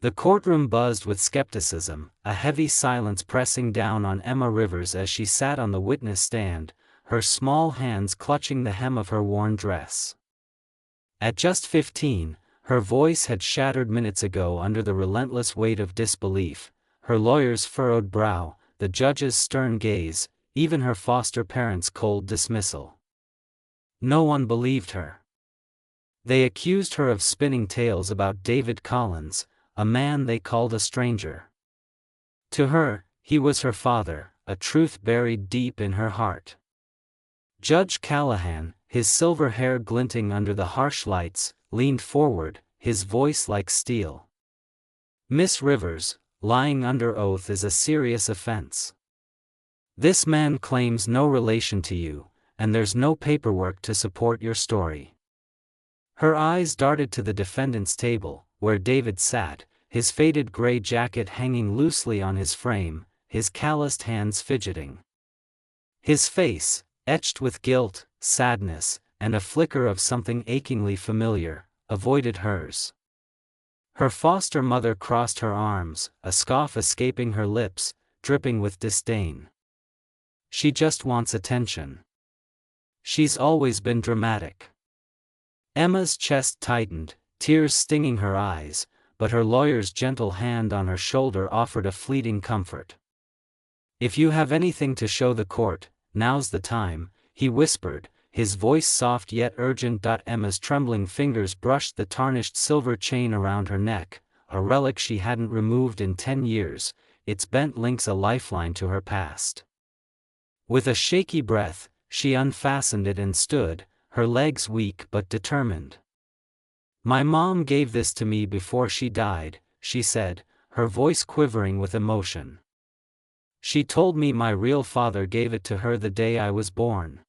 The courtroom buzzed with skepticism, a heavy silence pressing down on Emma Rivers as she sat on the witness stand, her small hands clutching the hem of her worn dress. At just 15, her voice had shattered minutes ago under the relentless weight of disbelief, her lawyer's furrowed brow, the judge's stern gaze, even her foster parents' cold dismissal. No one believed her. They accused her of spinning tales about David Collins, a man they called a stranger. To her, he was her father, a truth buried deep in her heart. Judge Callahan, his silver hair glinting under the harsh lights, leaned forward, his voice like steel. "Miss Rivers, lying under oath is a serious offense. This man claims no relation to you, and there's no paperwork to support your story." Her eyes darted to the defendant's table, where David sat, his faded gray jacket hanging loosely on his frame, his calloused hands fidgeting. His face, etched with guilt, sadness, and a flicker of something achingly familiar, avoided hers. Her foster mother crossed her arms, a scoff escaping her lips, dripping with disdain. "She just wants attention. She's always been dramatic." Emma's chest tightened, tears stinging her eyes, but her lawyer's gentle hand on her shoulder offered a fleeting comfort. "If you have anything to show the court, now's the time," he whispered, his voice soft yet urgent. Emma's trembling fingers brushed the tarnished silver chain around her neck, a relic she hadn't removed in 10 years, its bent links a lifeline to her past. With a shaky breath, she unfastened it and stood, her legs weak but determined. "My mom gave this to me before she died," she said, her voice quivering with emotion. "She told me my real father gave it to her the day I was born.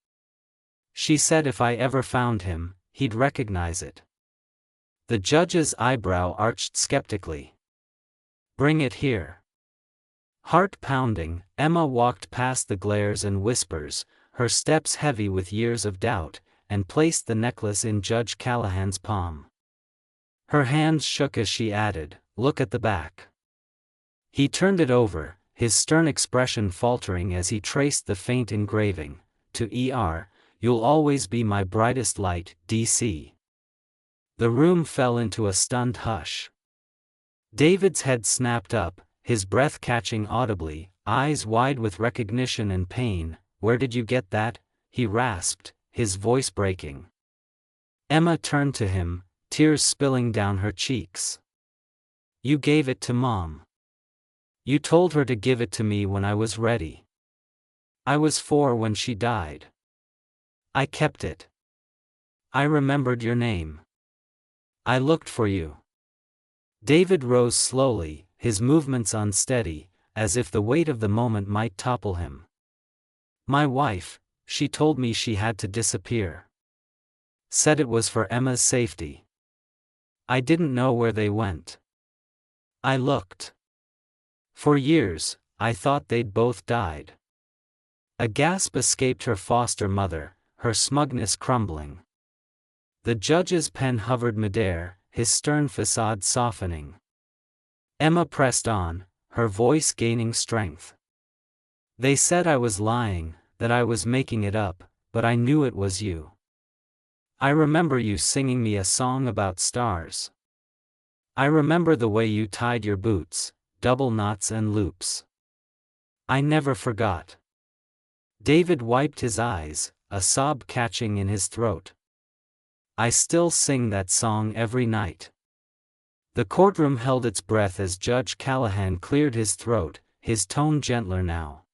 She said if I ever found him, he'd recognize it." The judge's eyebrow arched skeptically. "Bring it here." Heart pounding, Emma walked past the glares and whispers, her steps heavy with years of doubt, and placed the necklace in Judge Callahan's palm. Her hands shook as she added, "Look at the back." He turned it over, his stern expression faltering as he traced the faint engraving, "To E.R., you'll always be my brightest light, D.C." The room fell into a stunned hush. David's head snapped up, his breath catching audibly, eyes wide with recognition and pain. "Where did you get that?" he rasped, his voice breaking. Emma turned to him, tears spilling down her cheeks. "You gave it to Mom. You told her to give it to me when I was ready. I was 4 when she died. I kept it. I remembered your name. I looked for you." David rose slowly, his movements unsteady, as if the weight of the moment might topple him. "My wife, she told me she had to disappear. Said it was for Emma's safety. I didn't know where they went. I looked. For years, I thought they'd both died." A gasp escaped her foster mother, her smugness crumbling. The judge's pen hovered midair, his stern facade softening. Emma pressed on, her voice gaining strength. "They said I was lying, that I was making it up, but I knew it was you. I remember you singing me a song about stars. I remember the way you tied your boots, double knots and loops. I never forgot." David wiped his eyes, a sob catching in his throat. "I still sing that song every night." The courtroom held its breath as Judge Callahan cleared his throat, his tone gentler now.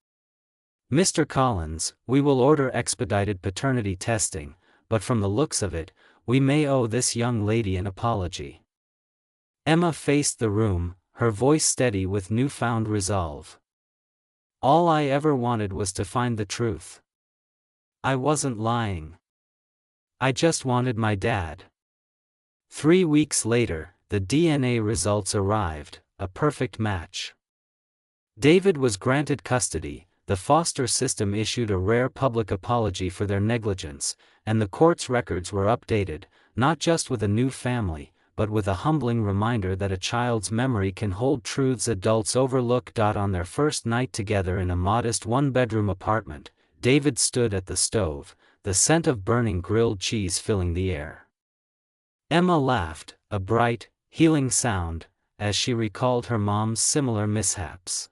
"Mr. Collins, we will order expedited paternity testing, but from the looks of it, we may owe this young lady an apology." Emma faced the room, her voice steady with newfound resolve. "All I ever wanted was to find the truth. I wasn't lying. I just wanted my dad." 3 weeks later, the DNA results arrived, a perfect match. David was granted custody, the foster system issued a rare public apology for their negligence, and the court's records were updated, not just with a new family, but with a humbling reminder that a child's memory can hold truths adults overlook. On their first night together in a modest one-bedroom apartment, David stood at the stove, the scent of burning grilled cheese filling the air. Emma laughed, a bright, healing sound, as she recalled her mom's similar mishaps.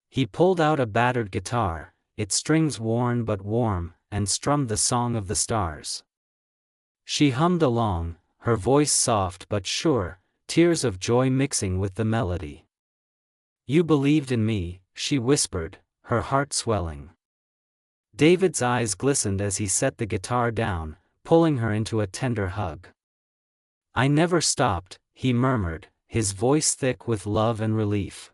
He pulled out a battered guitar, its strings worn but warm, and strummed the Song of the Stars. She hummed along, her voice soft but sure, tears of joy mixing with the melody. "You believed in me," she whispered, her heart swelling. David's eyes glistened as he set the guitar down, pulling her into a tender hug. "I never stopped," he murmured, his voice thick with love and relief.